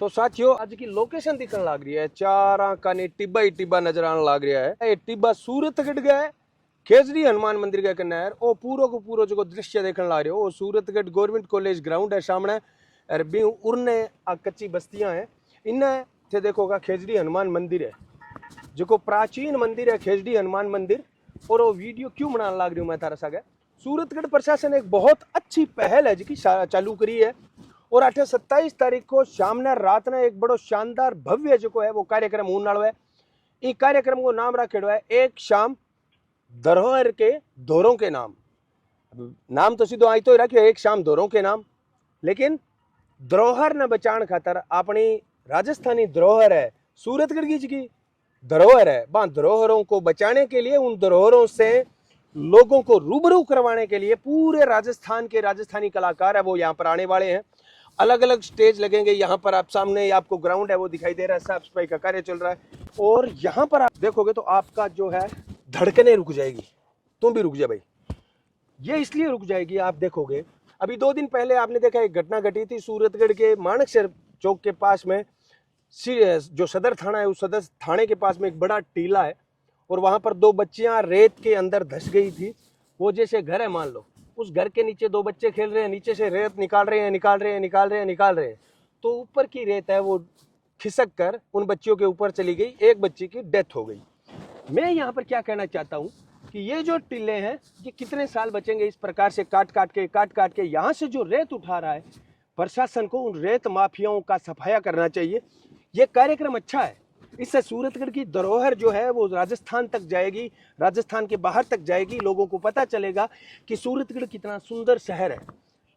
तो साथियों आज की लोकेशन दिखने लग रही है, चार कानी टिब्बा ही टिब्बा नजर आने लग रहा है। ये टिब्बा सूरतगढ़ गया है, खेजड़ी हनुमान मंदिर के किनारे ओ पूरो को पूरो जो दृश्य देखने लग रहे हो। सूरतगढ़ गवर्नमेंट कॉलेज ग्राउंड है सामने, और बी उरने कच्ची बस्तियां हैं। इन्हें थे देखोगा खेजड़ी हनुमान मंदिर है, जो प्राचीन मंदिर है खेजड़ी हनुमान मंदिर। और वो वीडियो क्यों बनाने लग रही हूँ मैं तारा सागे, सूरतगढ़ प्रशासन एक बहुत अच्छी पहल है जी चालू करी है। और 27 तारीख को शाम ने रात ने एक बड़ो शानदार भव्य जो है वो कार्यक्रम होने वाला है। इस कार्यक्रम को नाम रखेड़ो है एक शाम धरोहर के धोरों के नाम। नाम तो सीधो आई तो रखियो एक शाम धोरों के नाम, लेकिन धरोहर ने बचाने खातर अपनी राजस्थानी धरोहर है, सूरतगढ़ की धरोहर है, वहां धरोहरों को बचाने के लिए, उन धरोहरों से लोगों को रूबरू करवाने के लिए पूरे राजस्थान के राजस्थानी कलाकार है वो यहाँ पर आने वाले हैं। अलग अलग स्टेज लगेंगे यहाँ पर। आप सामने आपको ग्राउंड है वो दिखाई दे रहा है, साफ सफाई का कार्य चल रहा है। और यहाँ पर आप देखोगे तो आपका जो है धड़कने रुक जाएगी, तुम भी रुक जाए भाई। ये इसलिए रुक जाएगी, आप देखोगे अभी 2 दिन पहले आपने देखा एक घटना घटी थी सूरतगढ़ के माणकसर चौक के पास में। जो सदर थाना है उस सदर थाने के पास में एक बड़ा टीला है, और वहां पर 2 बच्चियां रेत के अंदर धस गई थी। वो जैसे घर है मान लो, उस घर के नीचे 2 बच्चे खेल रहे हैं, नीचे से रेत निकाल रहे हैं। तो ऊपर की रेत है वो खिसक कर उन बच्चियों के ऊपर चली गई, एक बच्ची की डेथ हो गई। मैं यहाँ पर क्या कहना चाहता हूँ कि ये जो टीले हैं ये कितने साल बचेंगे इस प्रकार से काट काट के यहाँ से जो रेत उठा रहा है। प्रशासन को उन रेत माफियाओं का सफाया करना चाहिए। ये कार्यक्रम अच्छा है, इससे सूरतगढ़ की धरोहर जो है वो राजस्थान तक जाएगी, राजस्थान के बाहर तक जाएगी। लोगों को पता चलेगा कि सूरतगढ़ कितना सुंदर शहर है।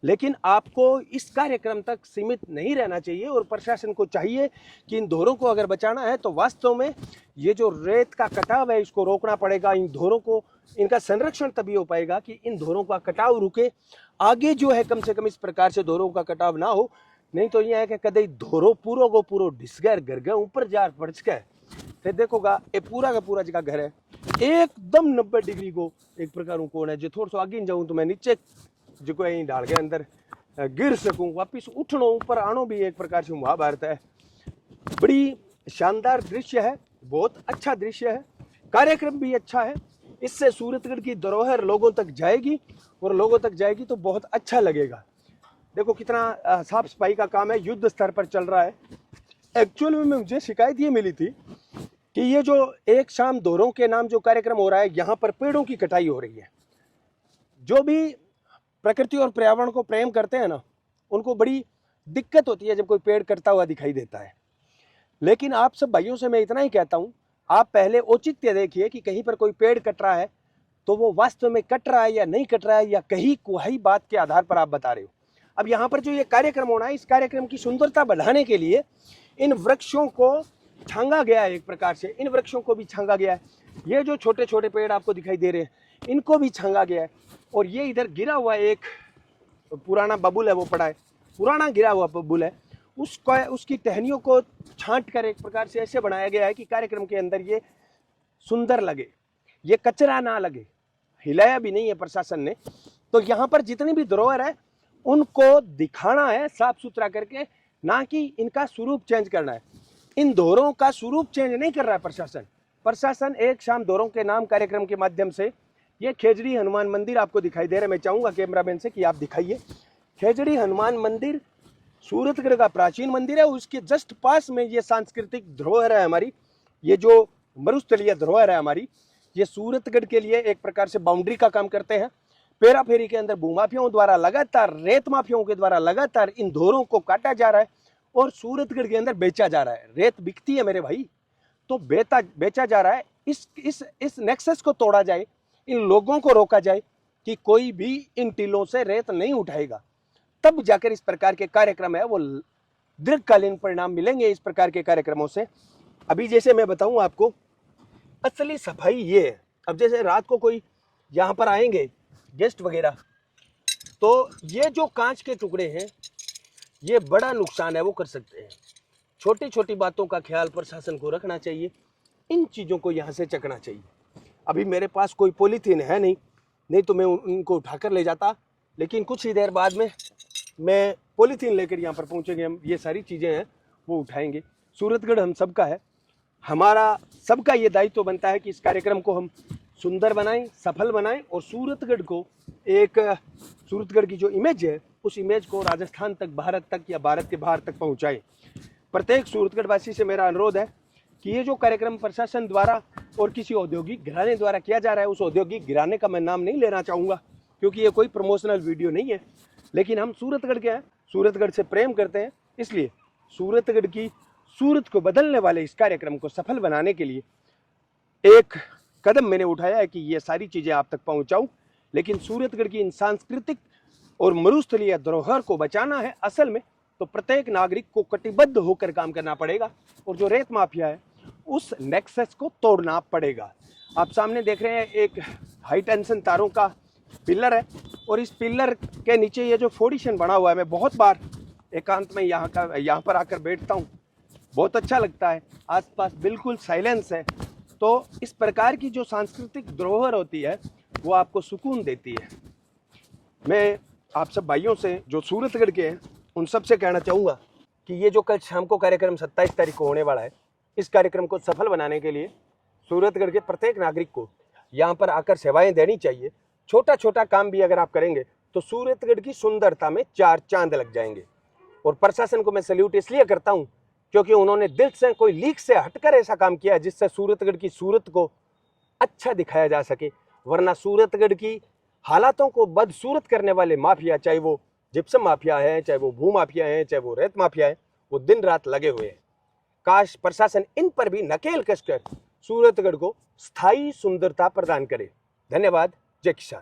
लेकिन आपको इस कार्यक्रम तक सीमित नहीं रहना चाहिए, और प्रशासन को चाहिए कि इन धोरों को अगर बचाना है तो वास्तव में ये जो रेत का कटाव है इसको रोकना पड़ेगा। इन धोरों को, इनका संरक्षण तभी हो पाएगा कि इन धोरों का कटाव रुके। आगे जो है कम से कम इस प्रकार से धोरों का कटाव ना हो, नहीं तो यह है कि कदे धोरो पूरो को पूरो ढिसगर घर गए ऊपर जार पड़च के फिर देखोगा ये पूरा का पूरा जगह घर है एकदम 90 डिग्री को एक प्रकार कोण है। जो थोड़ा सा आगे जाऊं तो मैं नीचे जो यही डाल के अंदर गिर सकूं, वापिस उठनो ऊपर आनो भी एक प्रकार से महाभारत है। बड़ी शानदार दृश्य है, बहुत अच्छा दृश्य है, कार्यक्रम भी अच्छा है। इससे सूरतगढ़ की धरोहर लोगों तक जाएगी, और लोगों तक जाएगी तो बहुत अच्छा लगेगा। देखो कितना साफ सफाई का काम है, युद्ध स्तर पर चल रहा है। एक्चुअल में मुझे शिकायत ये मिली थी कि ये जो एक शाम धोरों के नाम जो कार्यक्रम हो रहा है, यहाँ पर पेड़ों की कटाई हो रही है। जो भी प्रकृति और पर्यावरण को प्रेम करते हैं ना, उनको बड़ी दिक्कत होती है जब कोई पेड़ कटता हुआ दिखाई देता है। लेकिन आप सब भाइयों से मैं इतना ही कहता हूँ, आप पहले औचित्य देखिए कि कहीं पर कोई पेड़ कट रहा है तो वो वास्तव में कट रहा है या नहीं कट रहा है, या कहीं कोई बात के आधार पर आप बता रहे हो। अब यहाँ पर जो ये कार्यक्रम होना है, इस कार्यक्रम की सुंदरता बढ़ाने के लिए इन वृक्षों को छांगा गया है, एक प्रकार से इन वृक्षों को भी छांगा गया है। ये जो छोटे छोटे पेड़ आपको दिखाई दे रहे हैं इनको भी छांगा गया है। और ये इधर गिरा हुआ एक पुराना बबुल है, वो पड़ा है, पुराना गिरा हुआ बबुल है, उसकी टहनियों को छांट कर एक प्रकार से ऐसे बनाया गया है कि कार्यक्रम के अंदर ये सुंदर लगे, ये कचरा ना लगे। हिलाया भी नहीं है प्रशासन ने। तो यहाँ पर जितनी भी धरोहर है उनको दिखाना है साफ सुथरा करके, ना कि इनका स्वरूप चेंज करना है। इन धोरों का स्वरूप चेंज नहीं कर रहा है प्रशासन। एक शाम धोरों के नाम कार्यक्रम के माध्यम से ये खेजड़ी हनुमान मंदिर आपको दिखाई दे रहा है। मैं चाहूंगा कैमरामैन से कि आप दिखाइए। खेजड़ी हनुमान मंदिर सूरतगढ़ का प्राचीन मंदिर है, उसके जस्ट पास में ये सांस्कृतिक धरोहर है हमारी। ये जो मरुस्थलीय धरोहर है हमारी, ये सूरतगढ़ के लिए एक प्रकार से बाउंड्री का काम करते हैं। पेरा फेरी के अंदर भूमाफियाओं द्वारा लगातार, रेत माफियाओं के द्वारा लगातार इन धोरों को काटा जा रहा है और सूरतगढ़ के अंदर बेचा जा रहा है। रेत बिकती है मेरे भाई, तो बेचा जा रहा है। इस नेक्सस को तोड़ा जाए, इन लोगों को रोका जाए कि कोई भी इन टीलों से रेत नहीं उठाएगा, तब जाकर इस प्रकार के कार्यक्रम है वो दीर्घकालीन परिणाम मिलेंगे इस प्रकार के कार्यक्रमों से। अभी जैसे मैं बताऊं आपको, असली सफाई ये है। अब जैसे रात को कोई यहाँ पर आएंगे गेस्ट वगैरह, तो ये जो कांच के टुकड़े हैं ये बड़ा नुकसान है वो कर सकते हैं। छोटी छोटी बातों का ख्याल प्रशासन को रखना चाहिए, इन चीज़ों को यहाँ से चकना चाहिए। अभी मेरे पास कोई पॉलीथीन है नहीं तो मैं उनको उठाकर ले जाता, लेकिन कुछ ही देर बाद में मैं पॉलीथीन लेकर यहाँ पर पहुँचेंगे। हम ये सारी चीज़ें हैं वो उठाएंगे। सूरतगढ़ हम सबका है, हमारा सबका ये दायित्व बनता है कि इस कार्यक्रम को हम सुंदर बनाएं, सफल बनाएं और सूरतगढ़ को एक, सूरतगढ़ की जो इमेज है उस इमेज को राजस्थान तक, भारत तक या भारत के बाहर तक पहुंचाएं। प्रत्येक सूरतगढ़ वासी से मेरा अनुरोध है कि ये जो कार्यक्रम प्रशासन द्वारा और किसी औद्योगिक घराने द्वारा किया जा रहा है, उस औद्योगिक घराने का मैं नाम नहीं लेना चाहूँगा क्योंकि ये कोई प्रमोशनल वीडियो नहीं है, लेकिन हम सूरतगढ़ के हैं, सूरतगढ़ से प्रेम करते हैं, इसलिए सूरतगढ़ की सूरत को बदलने वाले इस कार्यक्रम को सफल बनाने के लिए एक कदम मैंने उठाया है कि ये सारी चीज़ें आप तक पहुंचाऊं। लेकिन सूरतगढ़ की इन सांस्कृतिक और मरुस्थलीय धरोहर को बचाना है असल में, तो प्रत्येक नागरिक को कटिबद्ध होकर काम करना पड़ेगा और जो रेत माफिया है उस नेक्सस को तोड़ना पड़ेगा। आप सामने देख रहे हैं एक हाई टेंशन तारों का पिलर है और इस पिलर के नीचे ये जो फोर्डिशन बना हुआ है, मैं बहुत बार एकांत में यहाँ पर आकर बैठता हूँ, बहुत अच्छा लगता है, आसपास बिल्कुल साइलेंस है। तो इस प्रकार की जो सांस्कृतिक धरोहर होती है वो आपको सुकून देती है। मैं आप सब भाइयों से जो सूरतगढ़ के हैं उन सब से कहना चाहूँगा कि ये जो कल शाम को कार्यक्रम 27 तारीख को होने वाला है, इस कार्यक्रम को सफल बनाने के लिए सूरतगढ़ के प्रत्येक नागरिक को यहाँ पर आकर सेवाएं देनी चाहिए। छोटा छोटा काम भी अगर आप करेंगे तो सूरतगढ़ की सुंदरता में 4 चांद लग जाएंगे। और प्रशासन को मैं सैल्यूट इसलिए करता हूँ क्योंकि उन्होंने दिल से, कोई लीक से हटकर ऐसा काम किया है जिससे सूरतगढ़ की सूरत को अच्छा दिखाया जा सके। वरना सूरतगढ़ की हालातों को बदसूरत करने वाले माफिया, चाहे वो जिप्सम माफिया है, चाहे वो भू माफिया है, चाहे वो रेत माफिया है, वो दिन रात लगे हुए हैं। काश प्रशासन इन पर भी नकेल कसकर सूरतगढ़ को स्थायी सुंदरता प्रदान करे। धन्यवाद। जय किसान।